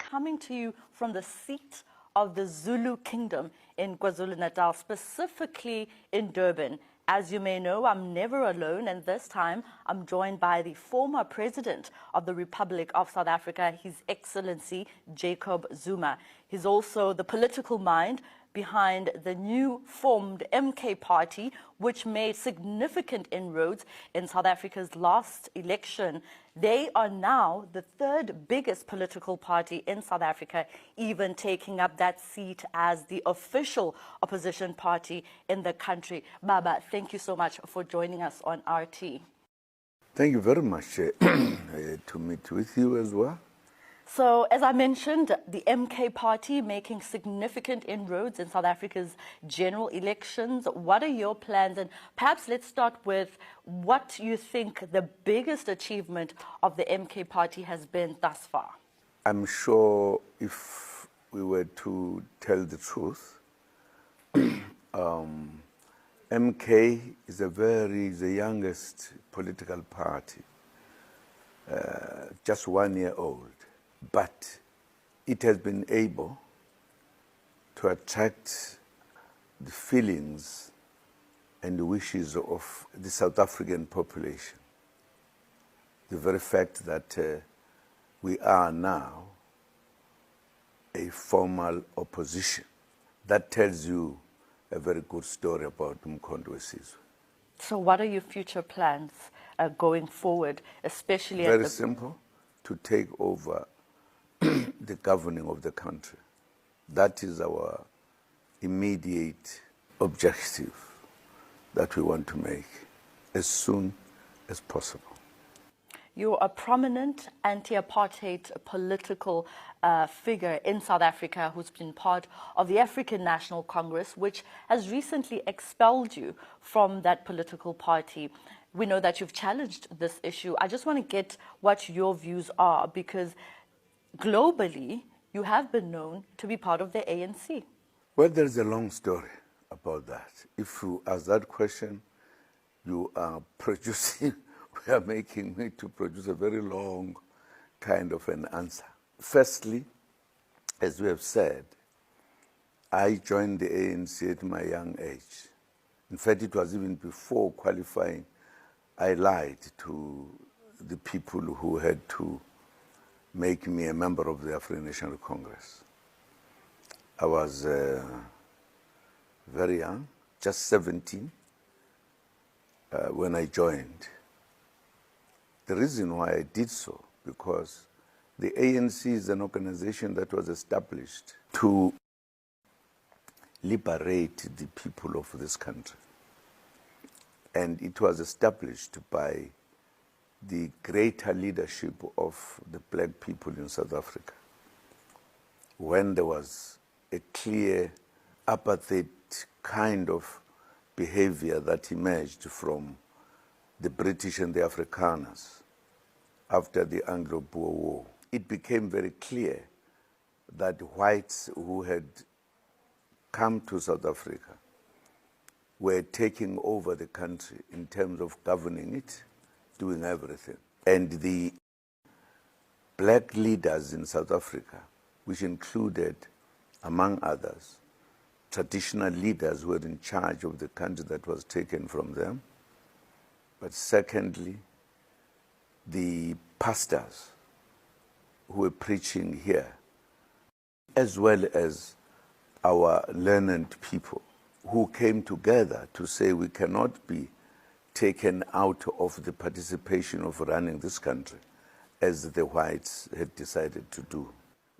coming to you from the seat of the Zulu Kingdom in KwaZulu-Natal, specifically in Durban. As you may know, I'm never alone, and this time I'm joined by the former President of the Republic of South Africa, His Excellency Jacob Zuma. He's also the political mind behind the new formed MK party, which made significant inroads in South Africa's last election. They are now the third biggest political party in South Africa, even taking up that seat as the official opposition party in the country. Baba, thank you so much for joining us on RT. Thank you very much to meet with you as well. So, as I mentioned, the MK party making significant inroads in South Africa's general elections. What are your plans? And perhaps let's start with what you think the biggest achievement of the MK party has been thus far. I'm sure if we were to tell the truth, MK is the youngest political party, just 1 year old. But it has been able to attract the feelings and the wishes of the South African population. The very fact that we are now a formal opposition, that tells you a very good story about Umkhonto weSizwe. So what are your future plans going forward, especially Very simple, to take over the governing of the country. That is our immediate objective that we want to make as soon as possible. You're a prominent anti-apartheid political figure in South Africa who's been part of the African National Congress, which has recently expelled you from that political party. We know that you've challenged this issue. I just want to get what your views are, because globally, you have been known to be part of the ANC. Well, there's a long story about that. If you ask that question, you are producing, we are making me to produce a very long kind of an answer. Firstly, as we have said, I joined the ANC at my young age. In fact, it was even before qualifying. I lied to the people who had to make me a member of the African National Congress. I was very young, just 17, when I joined. The reason why I did so, because the ANC is an organization that was established to liberate the people of this country. And it was established by the greater leadership of the black people in South Africa, when there was a clear apartheid kind of behavior that emerged from the British and the Afrikaners after the Anglo-Boer War. It became very clear that whites who had come to South Africa were taking over the country in terms of governing it, doing everything. And the black leaders in South Africa, which included, among others, traditional leaders who were in charge of the country that was taken from them, but secondly, the pastors who were preaching here, as well as our learned people who came together to say we cannot be taken out of the participation of running this country as the whites had decided to do.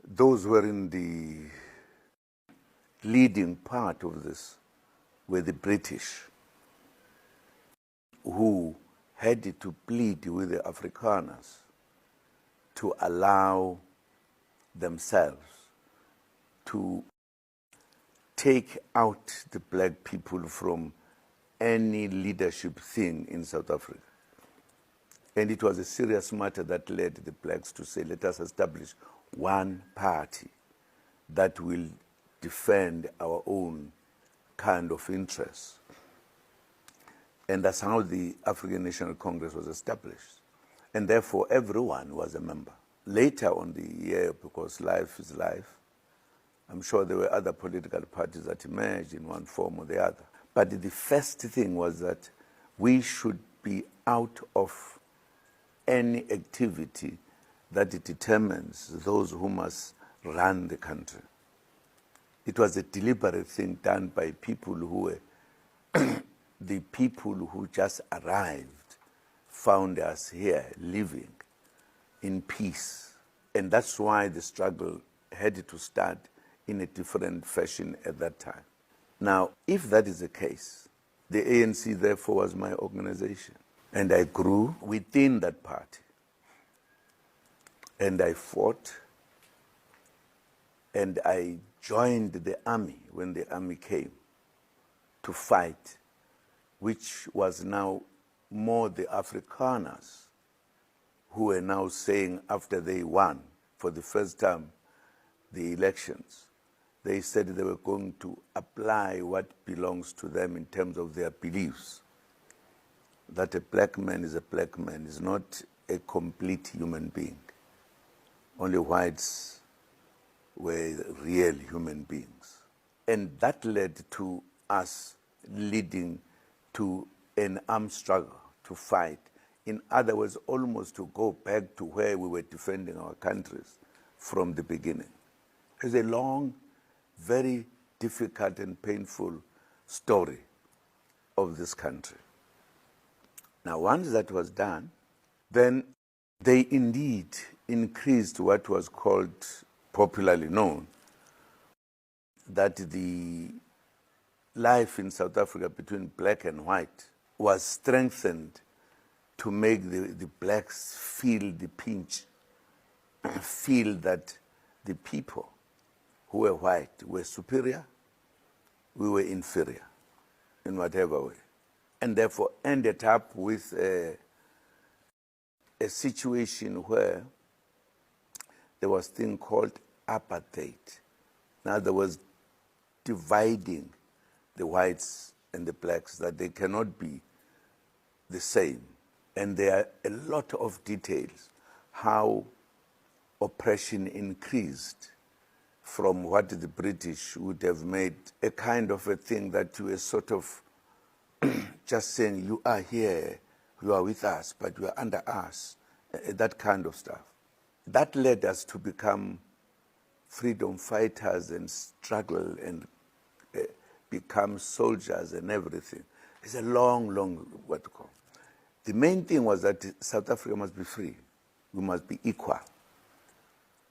Those who were in the leading part of this were the British, who had to plead with the Afrikaners to allow themselves to take out the black people from any leadership thing in South Africa. And it was a serious matter that led the blacks to say, let us establish one party that will defend our own kind of interests. And that's how the African National Congress was established. And therefore, everyone was a member. later on the year, because life is life, I'm sure there were other political parties that emerged in one form or the other. But the first thing was that we should be out of any activity that determines those who must run the country. It was a deliberate thing done by people who were the people who just arrived, found us here living in peace. And that's why the struggle had to start in a different fashion at that time. Now, if that is the case, the ANC therefore was my organization. And I grew within that party. And I fought, and I joined the army when the army came to fight, which was now more the Afrikaners who were now saying, after they won for the first time the elections, they said they were going to apply what belongs to them in terms of their beliefs. That a black man is a black man, is not a complete human being. Only whites were real human beings. And that led to us leading to an armed struggle to fight. In other words, almost to go back to where we were defending our countries from the beginning. It's a long, very difficult and painful story of this country. Now, once that was done, then they indeed increased what was called, popularly known, that the life in South Africa between black and white was strengthened to make the blacks feel the pinch, feel that the people who were white were superior, we were inferior in whatever way. And therefore ended up with a situation where there was a thing called apartheid. In other words, dividing the whites and the blacks, that they cannot be the same. And there are a lot of details how oppression increased from what the British would have made a kind of a thing that you were sort of just saying, you are here, you are with us, but you are under us, that kind of stuff. That led us to become freedom fighters and struggle and become soldiers and everything. It's a long, long what to call. The main thing was that South Africa must be free. We must be equal.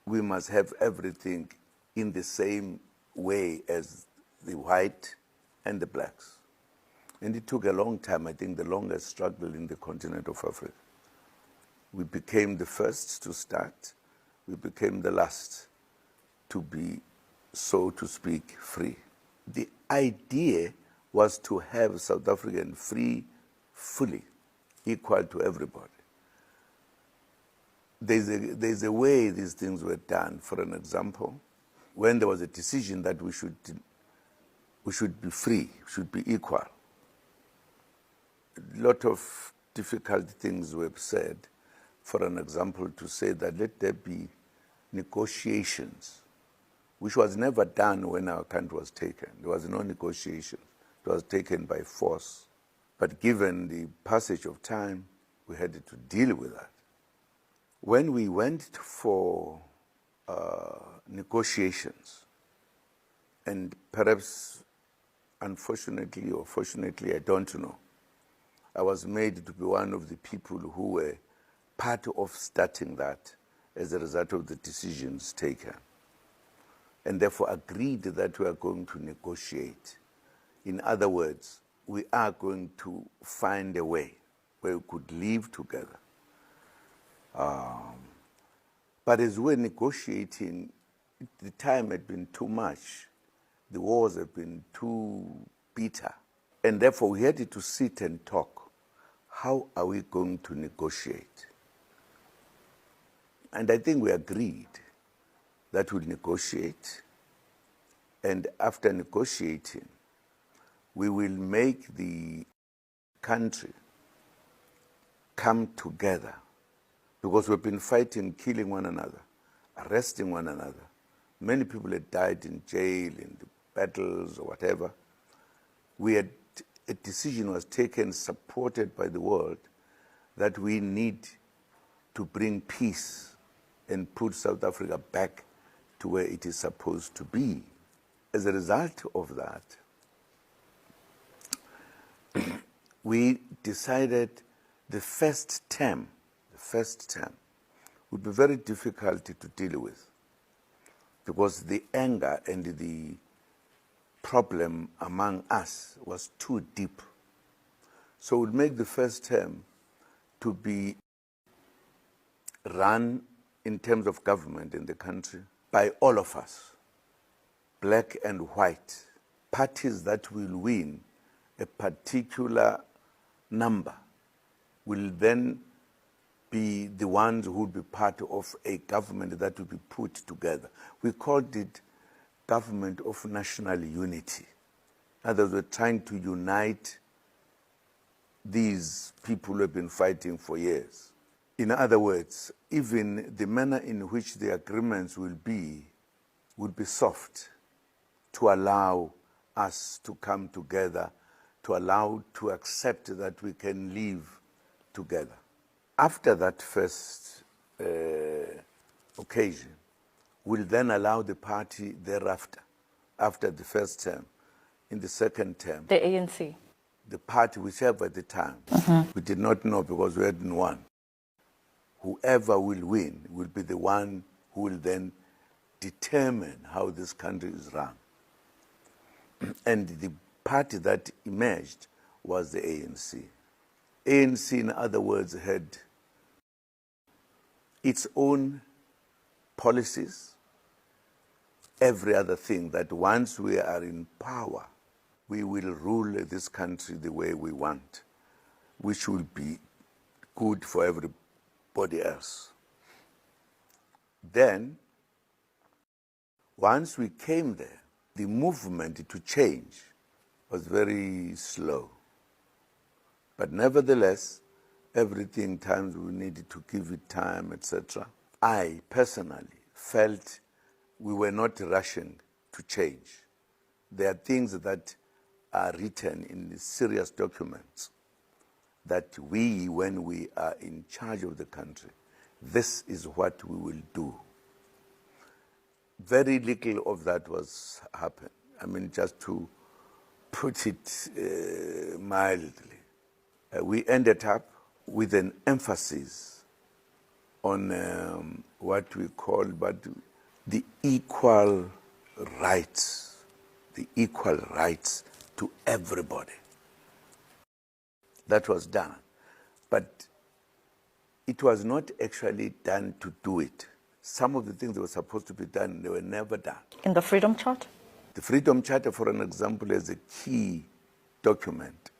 We must have everything in the same way as the white and the blacks. And it took a long time, I think the longest struggle in the continent of Africa. We became the first to start. We became the last to be, so to speak, free. The idea was to have South African free, fully, equal to everybody. There's a way these things were done. For an example, when there was a decision that we should be free, should be equal, a lot of difficult things were said. For an example, to say that let there be negotiations, which was never done when our country was taken. There was no negotiation. It was taken by force. But given the passage of time, we had to deal with that. When we went for negotiations, and perhaps unfortunately or fortunately, I don't know, I was made to be one of the people who were part of starting that as a result of the decisions taken, and therefore agreed that we are going to negotiate. In other words, we are going to find a way where we could live together. But as we're negotiating, the time had been too much. The wars had been too bitter. And therefore we had to sit and talk. How are we going to negotiate? And I think we agreed that we'll negotiate. And after negotiating, we will make the country come together because we've been fighting, killing one another, arresting one another. Many people had died in jail, in the battles or whatever. A decision was taken, supported by the world, that we need to bring peace and put South Africa back to where it is supposed to be. As a result of that, we decided the first term would be very difficult to deal with, because the anger and the problem among us was too deep. So it would make the first term to be run in terms of government in the country by all of us, black and white. Parties that will win a particular number will then be the ones who will be part of a government that will be put together. We called it government of national unity. In other words, we're trying to unite these people who have been fighting for years. In other words, even the manner in which the agreements will be soft, to allow us to come together, to allow to accept that we can live together. After that first occasion, we'll then allow the party thereafter, after the first term, in the second term. The ANC. The party, whichever at the time, we did not know because we hadn't won. Whoever will win will be the one who will then determine how this country is run. And the party that emerged was the ANC. ANC, in other words, had its own policies, every other thing, that once we are in power, we will rule this country the way we want, which will be good for everybody else. Then, once we came there, the movement to change was very slow. But nevertheless, everything, times we needed to give it time, etc. I personally felt we were not rushing to change. There are things that are written in serious documents that we, when we are in charge of the country, this is what we will do. Very little of that was happened. I mean, just to put it mildly. We ended up with an emphasis on what we call the equal rights to everybody. That was done. But it was not actually done to do it. Some of the things that were supposed to be done, they were never done. In the Freedom Charter? The Freedom Charter, for an example, is a key document.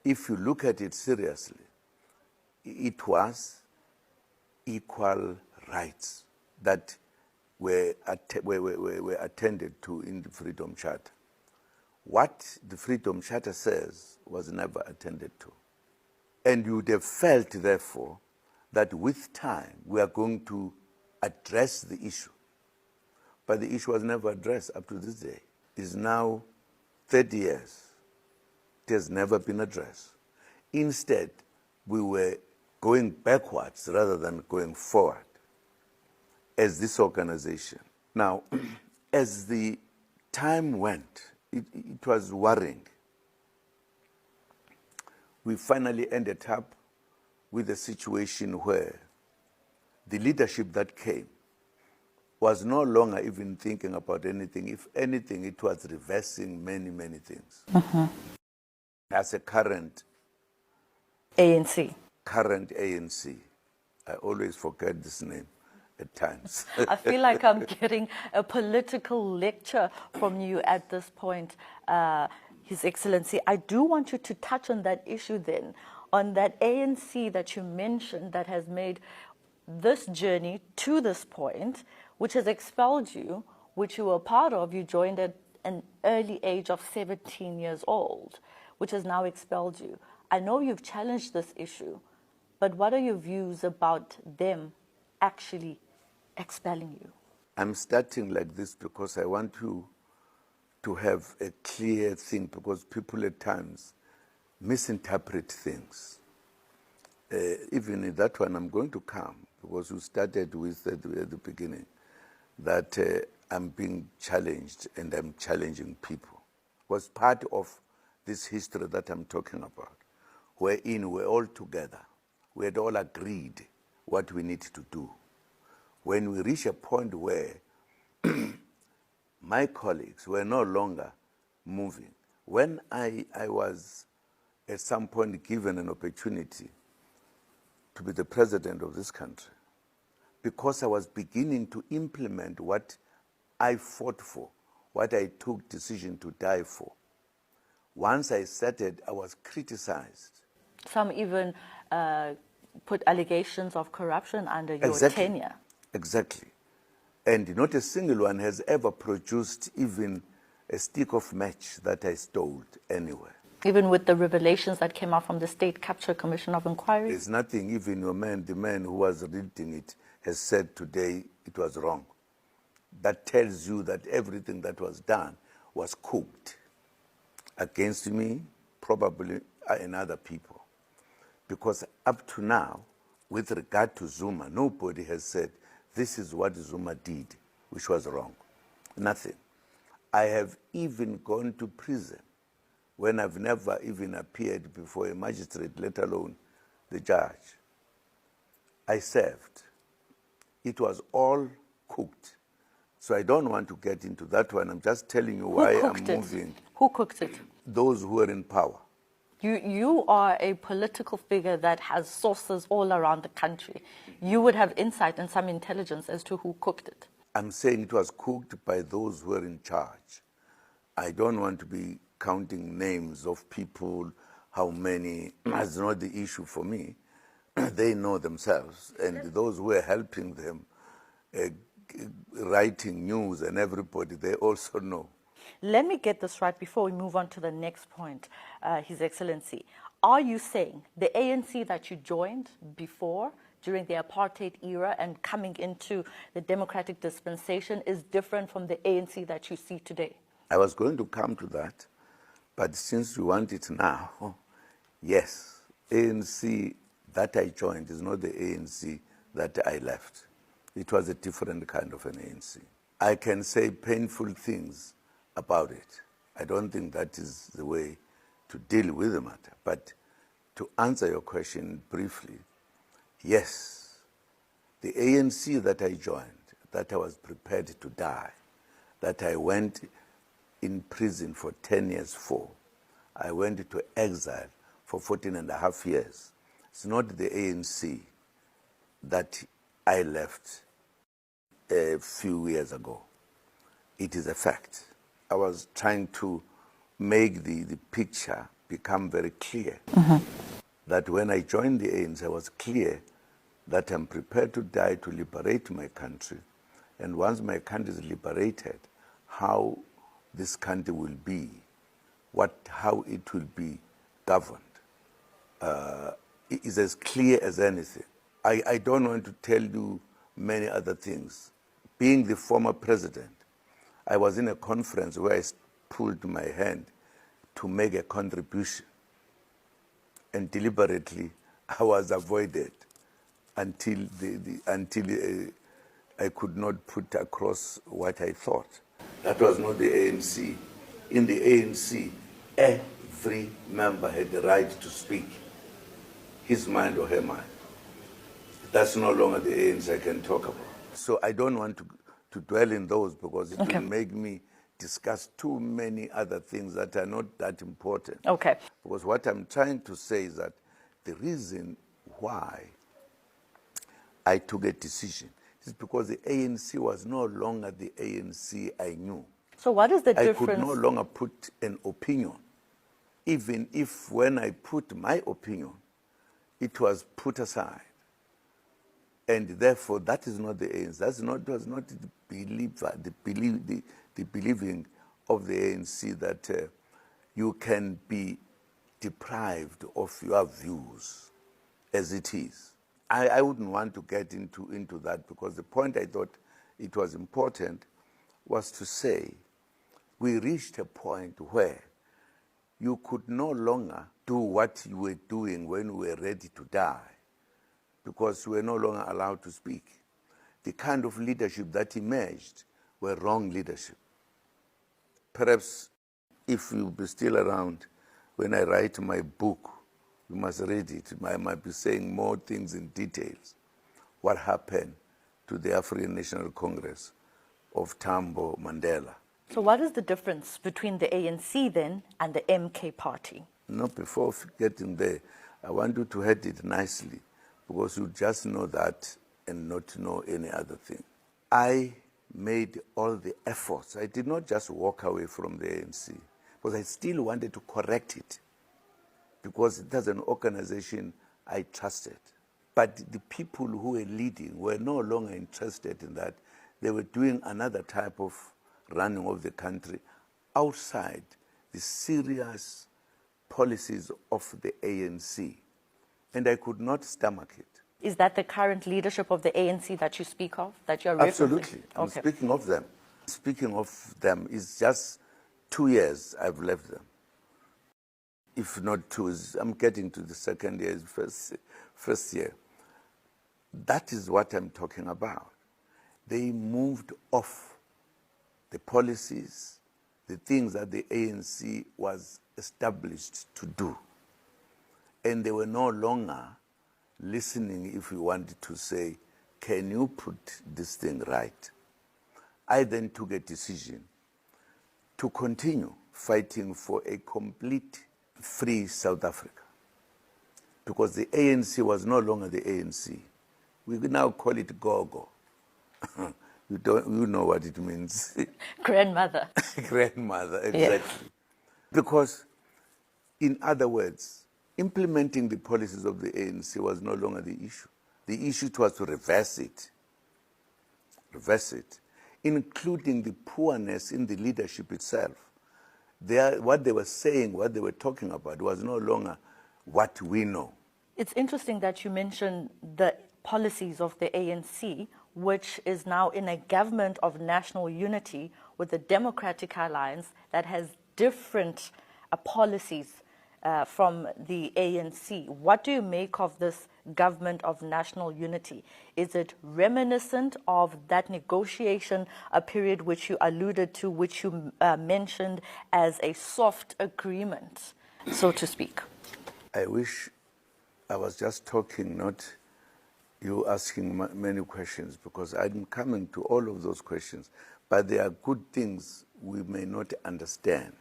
If you look at it seriously, it was equal rights that were attended to in the Freedom Charter. What the Freedom Charter says was never attended to. And you would have felt, therefore, that with time we are going to address the issue. But the issue was never addressed up to this day. It's now 30 years. It has never been addressed. Instead, we were going backwards rather than going forward as this organization. Now, as the time went, it was worrying. We finally ended up with a situation where the leadership that came was no longer even thinking about anything. If anything, it was reversing many, many things. As a current ANC. I always forget this name at times. I feel like I'm getting a political lecture from you at this point, His Excellency. I do want you to touch on that issue then, on that ANC that you mentioned that has made this journey to this point, which has expelled you, which you were part of. You joined at an early age of 17 years old, which has now expelled you. I know you've challenged this issue, But what are your views about them actually expelling you? I'm starting like this because I want to have a clear thing, because people at times misinterpret things. Even in that one, I'm going to come, because you started with at the beginning that I'm being challenged and I'm challenging people. Was part of this history that I'm talking about, wherein we're all together. We had all agreed what we need to do. When we reach a point where my colleagues were no longer moving, when I was at some point given an opportunity to be the president of this country, because I was beginning to implement what I fought for, what I took decision to die for. Once I started, I was criticized. Some even put allegations of corruption under your tenure. Exactly. And not a single one has ever produced even a stick of match that I stole anywhere. Even with the revelations that came out from the State Capture Commission of Inquiry? There's nothing, even the man who was reading it has said today it was wrong. That tells you that everything that was done was cooked against me, probably, and other people. Because up to now, with regard to Zuma, nobody has said, this is what Zuma did, which was wrong. Nothing. I have even gone to prison when I've never even appeared before a magistrate, let alone the judge. I served. It was all cooked. So I don't want to get into that one. I'm just telling you why I'm moving. Who cooked it? Those who are in power. You are a political figure that has sources all around the country. You would have insight and some intelligence as to who cooked it. I'm saying it was cooked by those who are in charge. I don't want to be counting names of people, how many. That's not the issue for me. They know themselves. And those who are helping them, writing news and everybody, they also know. Let me get this right before we move on to the next point, His Excellency. Are you saying the ANC that you joined before, during the apartheid era and coming into the democratic dispensation, is different from the ANC that you see today? I was going to come to that, but since you want it now, yes, ANC that I joined is not the ANC that I left. It was a different kind of an ANC. I can say painful things about it. I don't think that is the way to deal with the matter. But to answer your question briefly, yes, the ANC that I joined, that I was prepared to die, that I went in prison for 10 years for, I went into exile for 14 and a half years. It's not the ANC that I left a few years ago. It is a fact. I was trying to make the picture become very clear. That when I joined the ANC, I was clear that I'm prepared to die to liberate my country. And once my country is liberated, how this country will be, how it will be governed, is as clear as anything. I don't want to tell you many other things. Being the former president, I was in a conference where I pulled my hand to make a contribution. And deliberately, I was avoided until I could not put across what I thought. That was not the ANC. In the ANC, every member had the right to speak his mind or her mind. That's no longer the ANC I can talk about. So I don't want to dwell in those, because it will make me discuss too many other things that are not that important. Okay. Because what I'm trying to say is that the reason why I took a decision is because the ANC was no longer the ANC I knew. So what is the difference? I could no longer put an opinion, even if when I put my opinion, it was put aside. And therefore, that is not the ANC. That was not the believing of the ANC that you can be deprived of your views. as it is. I wouldn't want to get into that, because the point I thought it was important was to say we reached a point where you could no longer do what you were doing when we were ready to die, because we were no longer allowed to speak. The kind of leadership that emerged were wrong leadership. Perhaps if you'll be still around when I write my book, you must read it. I might be saying more things in details. What happened to the African National Congress of Tambo Mandela. So what is the difference between the ANC then and the MK party? No, before getting there, I want you to head it nicely, because you just know that and not know any other thing. I made all the efforts. I did not just walk away from the ANC, because I still wanted to correct it, because it was an organization I trusted. But the people who were leading were no longer interested in that. They were doing another type of running of the country outside the serious policies of the ANC. And I could not stomach it. Is that the current leadership of the ANC that you speak of, that you're referencing? Absolutely. I'm speaking of them. Speaking of them, is just 2 years I've left them. If not two, I'm getting to the second year, first year. That is what I'm talking about. They moved off the policies, the things that the ANC was established to do. And they were no longer listening if we wanted to say, can you put this thing right? I then took a decision to continue fighting for a complete free South Africa, because the ANC was no longer the ANC. We now call it Gogo. You know what it means. Grandmother. Grandmother, exactly. Yeah. Because, in other words, implementing the policies of the ANC was no longer the issue. The issue was to reverse it, including the poorness in the leadership itself. What they were saying, what they were talking about was no longer what we know. It's interesting that you mention the policies of the ANC, which is now in a government of national unity with a Democratic Alliance that has different policies from the ANC. What do you make of this government of national unity? Is it reminiscent of that negotiation period which you alluded to, which you mentioned as a soft agreement, so to speak? I wish I was just talking, not you asking many questions, because I'm coming to all of those questions. But there are good things we may not understand.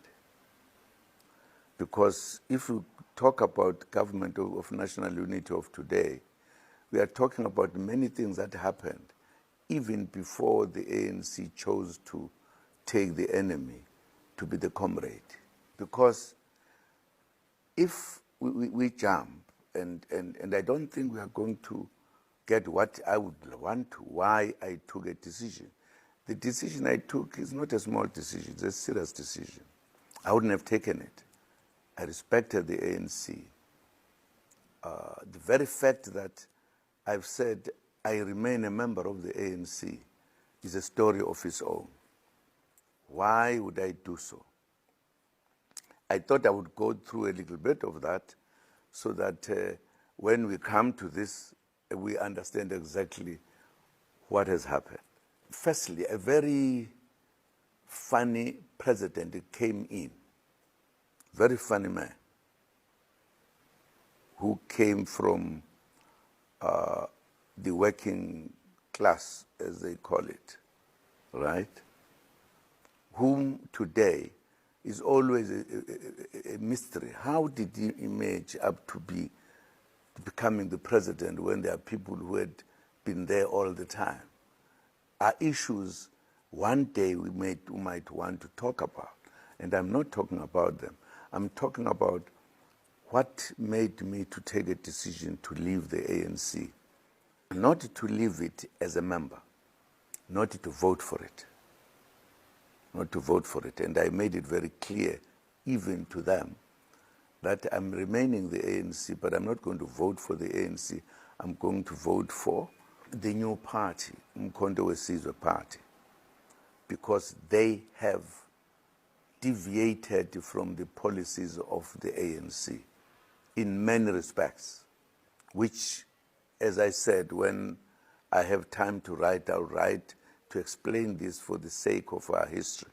Because if you talk about government of national unity of today, we are talking about many things that happened even before the ANC chose to take the enemy to be the comrade. Because if we jump, and I don't think we are going to get what I would want to, why I took a decision. The decision I took is not a small decision, it's a serious decision. I wouldn't have taken it. I respected the ANC. The very fact that I've said I remain a member of the ANC is a story of its own. Why would I do so? I thought I would go through a little bit of that so that when we come to this, we understand exactly what has happened. Firstly, a very funny president came in. Very funny man, who came from the working class, as they call it, right? Whom today is always a mystery. How did he emerge up to becoming the president when there are people who had been there all the time? Are issues one day we might want to talk about, and I'm not talking about them. I'm talking about what made me to take a decision to leave the ANC. Not to leave it as a member, not to vote for it. Not to vote for it. And I made it very clear, even to them, that I'm remaining the ANC, but I'm not going to vote for the ANC. I'm going to vote for the new party, Umkhonto weSizwe Party, because they have deviated from the policies of the ANC in many respects, which, as I said, when I have time to write, I'll write to explain this for the sake of our history,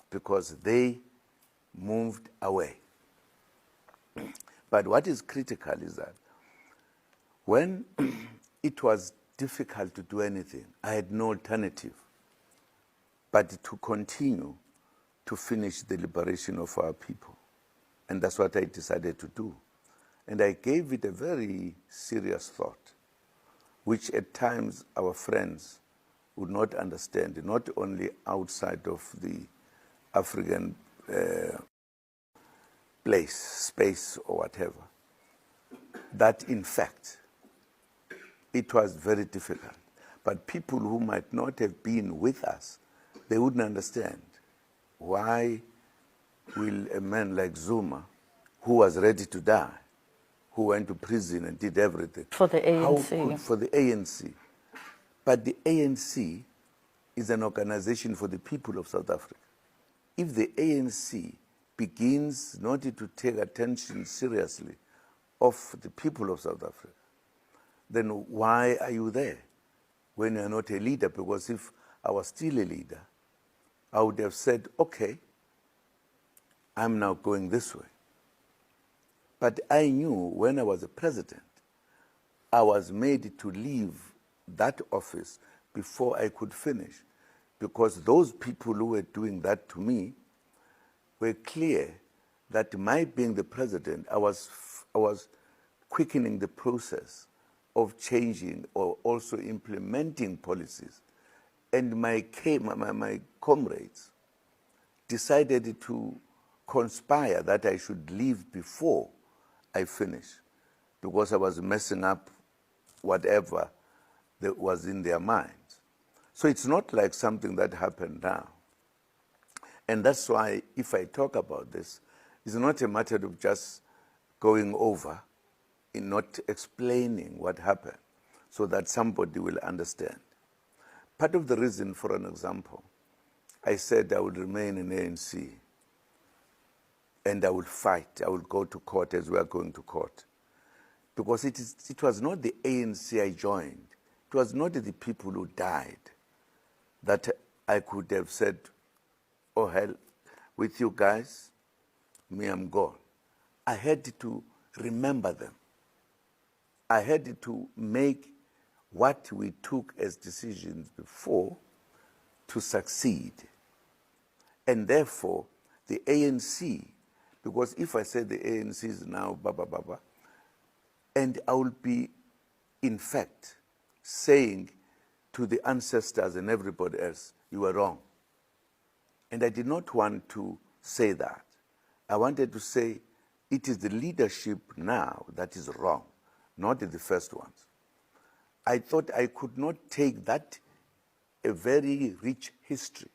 because they moved away. But what is critical is that when it was difficult to do anything, I had no alternative but to continue to finish the liberation of our people. And that's what I decided to do. And I gave it a very serious thought, which at times our friends would not understand, not only outside of the African space or whatever, that in fact it was very difficult. But people who might not have been with us, they wouldn't understand why will a man like Zuma, who was ready to die, who went to prison and did everything. For the ANC. For the ANC. But the ANC is an organization for the people of South Africa. If the ANC begins not to take attention seriously of the people of South Africa, then why are you there when you're not a leader? Because if I was still a leader, I would have said, okay, I'm now going this way. But I knew when I was a president, I was made to leave that office before I could finish, because those people who were doing that to me were clear that my being the president, I was quickening the process of changing or also implementing policies. And my comrades decided to conspire that I should leave before I finish, because I was messing up whatever that was in their minds. So it's not like something that happened now. And that's why if I talk about this, it's not a matter of just going over in not explaining what happened so that somebody will understand. Part of the reason, for an example, I said I would remain in ANC and I would fight, I would go to court as we are going to court. Because it was not the ANC I joined, it was not the people who died that I could have said, oh hell, with you guys, me, I'm gone. I had to remember them. I had to make what we took as decisions before to succeed. And therefore, the ANC, because if I say the ANC is now baba, and I will be, in fact, saying to the ancestors and everybody else, you were wrong. And I did not want to say that. I wanted to say, it is the leadership now that is wrong, not the first ones. I thought I could not take that, a very rich history,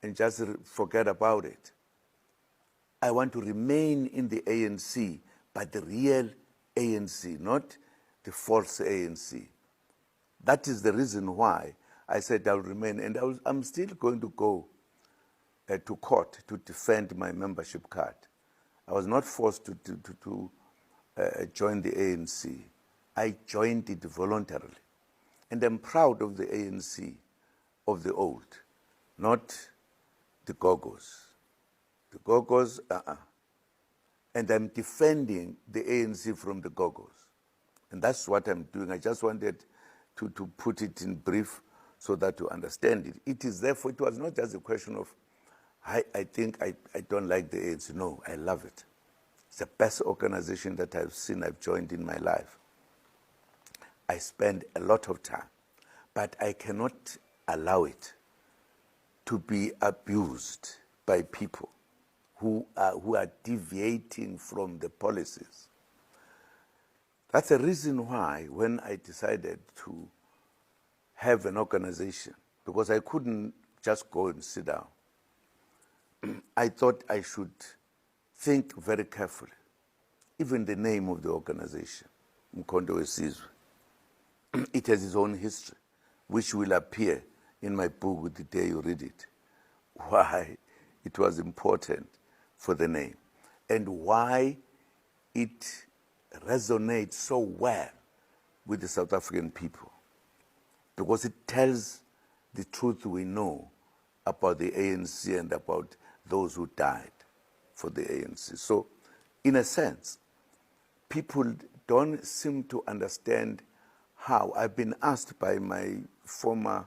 and just forget about it. I want to remain in the ANC, but the real ANC, not the false ANC. That is the reason why I said I'll remain, and I'm still going to go to court to defend my membership card. I was not forced to join the ANC. I joined it voluntarily. And I'm proud of the ANC of the old, not the Gogos. The Gogos, And I'm defending the ANC from the Gogos. And that's what I'm doing. I just wanted to put it in brief so that you understand it. It is therefore, it was not just a question of, I think I don't like the ANC. No, I love it. It's the best organization that I've joined in my life. I spend a lot of time, but I cannot allow it to be abused by people who are deviating from the policies. That's the reason why when I decided to have an organization, because I couldn't just go and sit down, I thought I should think very carefully even the name of the organization, Mkhonto Wesizwe, it has its own history, which will appear in my book the day you read it, why it was important for the name and why it resonates so well with the South African people, because it tells the truth we know about the ANC and about those who died for the ANC. So, in a sense, people don't seem to understand how. I've been asked by my former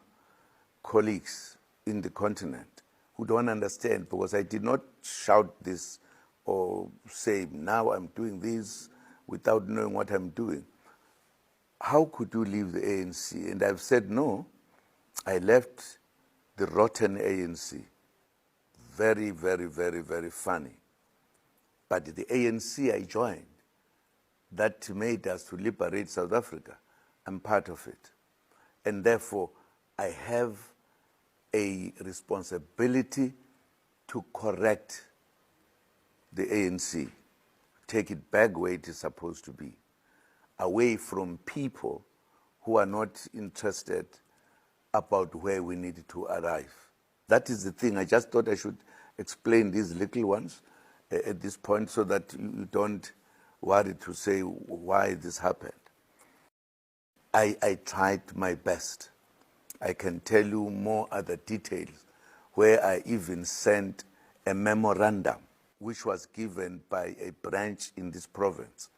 colleagues in the continent who don't understand, because I did not shout this or say, now I'm doing this without knowing what I'm doing. How could you leave the ANC? And I've said, no, I left the rotten ANC. Very, very, very, very funny. But the ANC I joined, that made us to liberate South Africa, I'm part of it. And therefore, I have a responsibility to correct the ANC, take it back where it is supposed to be, away from people who are not interested about where we need to arrive. That is the thing. I just thought I should explain these little ones at this point so that you don't worry to say why this happened. I tried my best. I can tell you more other details where I even sent a memorandum which was given by a branch in this province,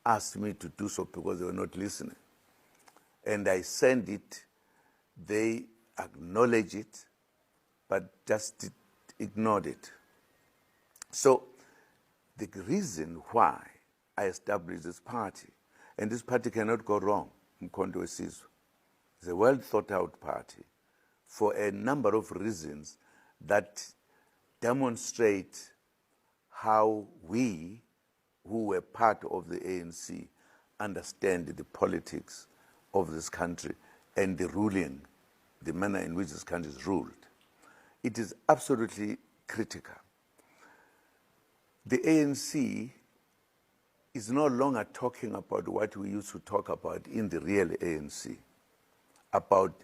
asked me to do so because they were not listening. And I sent it, they acknowledged it, but just ignored it. So the reason why I established this party, and this party cannot go wrong, Mkhonto Wesizwe, it's a well thought out party for a number of reasons that demonstrate how we, who were part of the ANC, understand the politics of this country and the ruling, the manner in which this country is ruled. It is absolutely critical. The ANC is no longer talking about what we used to talk about in the real ANC, about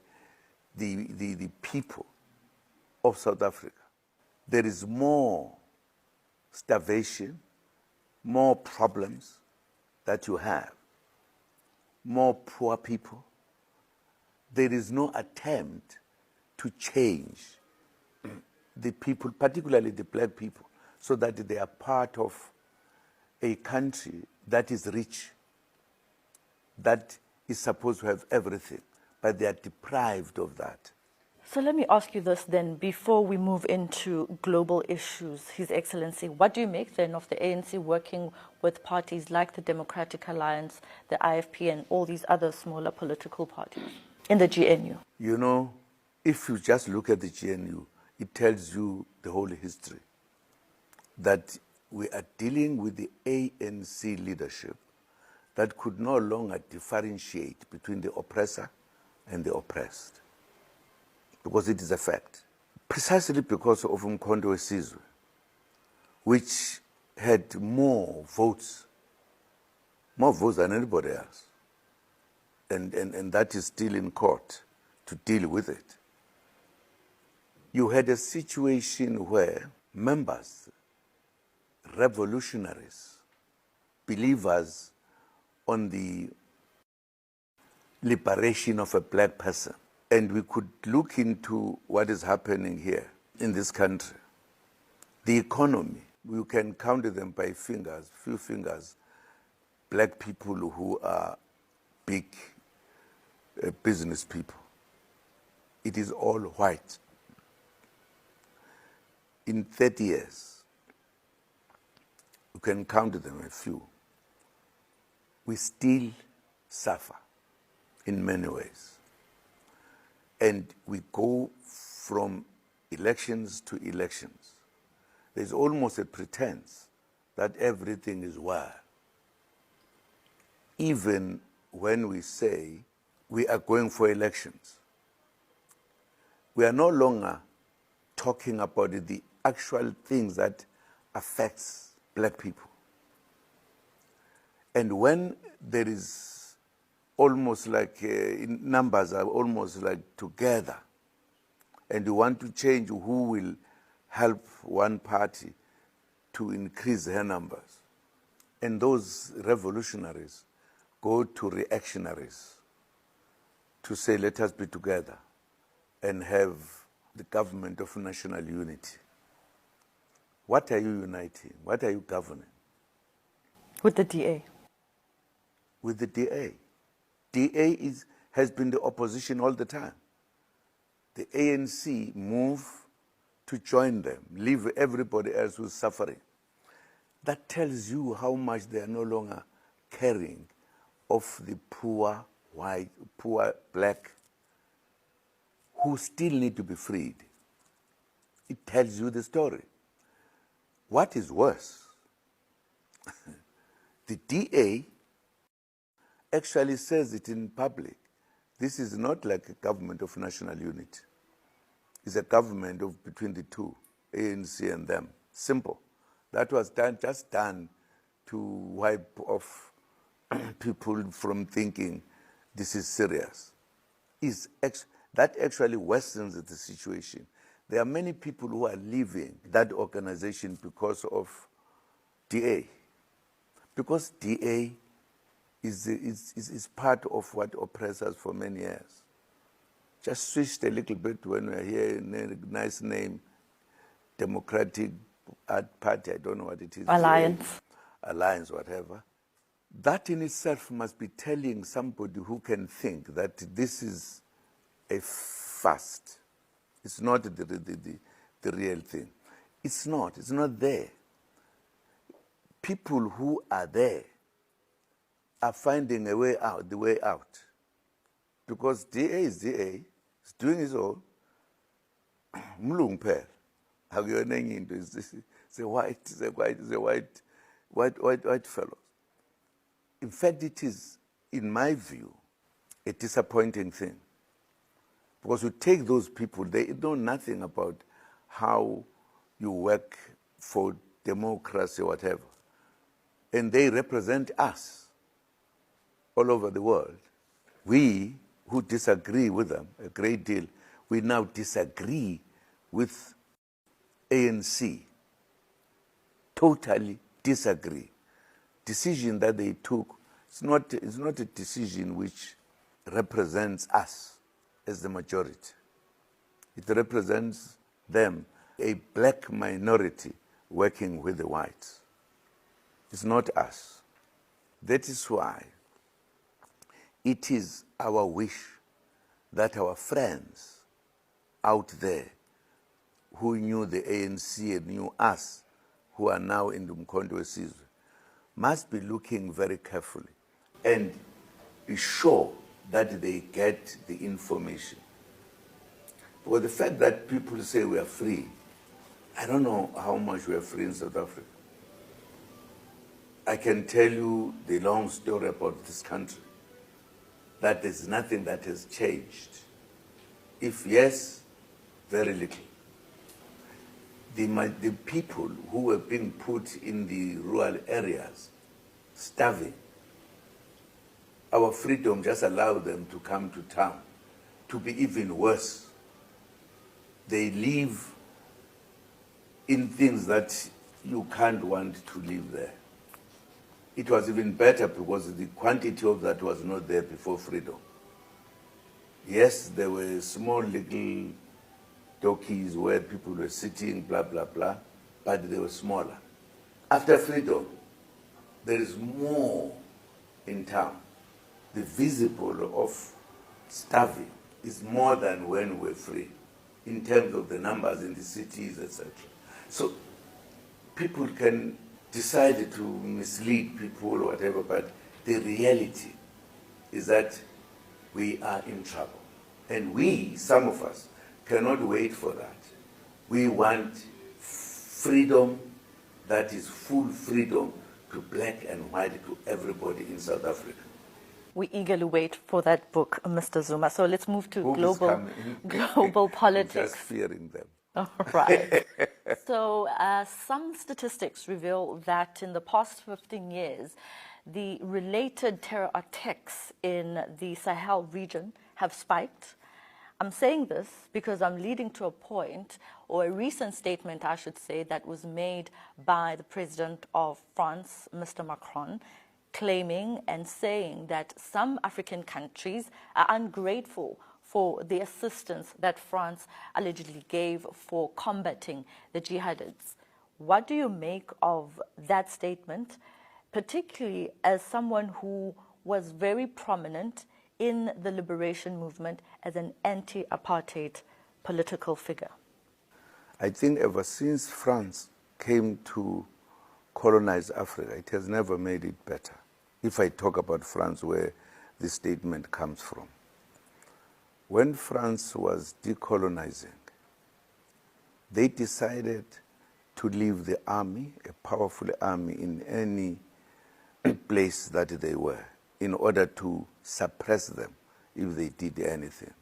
the people of South Africa. There is more starvation, more problems that you have, more poor people. There is no attempt to change the people, particularly the black people, so that they are part of a country that is rich, that is supposed to have everything, but they are deprived of that. So let me ask you this then, before we move into global issues, His Excellency, what do you make then of the ANC working with parties like the Democratic Alliance, the IFP, and all these other smaller political parties in the GNU? You know, if you just look at the GNU, it tells you the whole history, that we are dealing with the ANC leadership that could no longer differentiate between the oppressor and the oppressed, because it is a fact. Precisely because of Mkhonto Wesizwe, which had more votes than anybody else, and that is still in court to deal with it. You had a situation where members, revolutionaries, believers on the liberation of a black person, and we could look into what is happening here in this country. The economy, you can count them by fingers, few fingers, black people who are big business people. It is all white. In 30 years, you can count them a few. We still suffer in many ways. And we go from elections to elections. There's almost a pretense that everything is well. Even when we say we are going for elections, we are no longer talking about the actual things that affects black people. And when there is almost like numbers are almost like together, and you want to change who will help one party to increase her numbers, and those revolutionaries go to reactionaries to say, let us be together and have the government of national unity. What are you uniting? What are you governing? With the DA. With the DA. DA has been the opposition all the time. The ANC move to join them, leave everybody else who's suffering. That tells you how much they are no longer caring of the poor white, poor black, who still need to be freed. It tells you the story. What is worse, the DA actually says it in public. This is not like a government of national unity. It's a government of between the two, ANC and them. Simple. That was just done to wipe off people from thinking this is serious. That actually worsens the situation. There are many people who are leaving that organization because of DA. Because DA is part of what oppressed us for many years. Just switched a little bit when we're here in a nice name, Democratic Party, I don't know what it is. Alliance. Alliance, whatever. That in itself must be telling somebody who can think that this is a fast. It's not the real thing. It's not there. People who are there are finding a way out, the way out. Because DA is DA, he's doing his own. Mlungper, it's a white fellow. In fact, it is, in my view, a disappointing thing. Because you take those people, they know nothing about how you work for democracy or whatever. And they represent us all over the world. We who disagree with them a great deal, we now disagree with ANC. Totally disagree. Decision that they took, it's not a decision which represents us as the majority. It represents them, a black minority working with the whites. It's not us. That is why it is our wish that our friends out there who knew the ANC and knew us, who are now in the Umkhonto weSizwe, must be looking very carefully and be sure that they get the information. Because the fact that people say we are free, I don't know how much we are free in South Africa. I can tell you the long story about this country, that there's nothing that has changed. If yes, very little. The people who were being put in the rural areas, starving, our freedom just allowed them to come to town. To be even worse, they live in things that you can't want to live there. It was even better because the quantity of that was not there before freedom. Yes, there were small little dokies where people were sitting, blah, blah, blah, but they were smaller. After freedom, there is more in town. The visible of starving is more than when we're free, in terms of the numbers in the cities, etc. So people can decide to mislead people or whatever, but the reality is that we are in trouble. And we, some of us, cannot wait for that. We want freedom that is full freedom to black and white, to everybody in South Africa. We eagerly wait for that book, Mr. Zuma. So let's move to Who global politics. Just fearing them. All right. So some statistics reveal that in the past 15 years, the related terror attacks in the Sahel region have spiked. I'm saying this because I'm leading to a point, or a recent statement, I should say, that was made by the President of France, Mr. Macron, claiming and saying that some African countries are ungrateful for the assistance that France allegedly gave for combating the jihadists. What do you make of that statement, particularly as someone who was very prominent in the liberation movement as an anti-apartheid political figure? I think ever since France came to colonize Africa, it has never made it better. If I talk about France, where this statement comes from. When France was decolonizing, they decided to leave the army, a powerful army, in any place that they were, in order to suppress them if they did anything.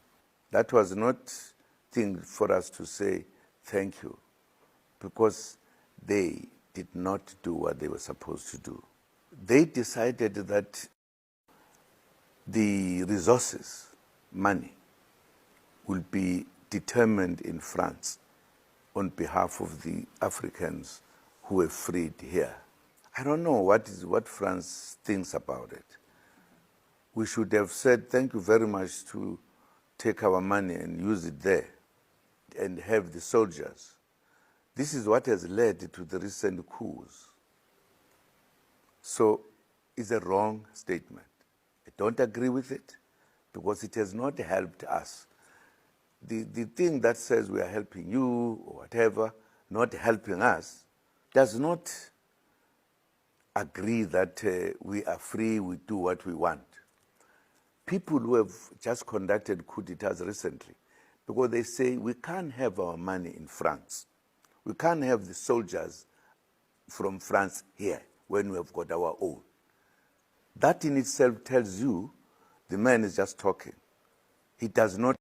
That was not a thing for us to say thank you, because they did not do what they were supposed to do. They decided that the resources, money, will be determined in France on behalf of the Africans who were freed here. I don't know what France thinks about it. We should have said thank you very much to take our money and use it there and have the soldiers. This is what has led to the recent coups. So it's a wrong statement. I don't agree with it because it has not helped us. The thing that says we are helping you or whatever, not helping us, does not agree that we are free, we do what we want. People who have just conducted coup d'etats recently, because they say we can't have our money in France. We can't have the soldiers from France here when we have got our own. That in itself tells you the man is just talking. He does not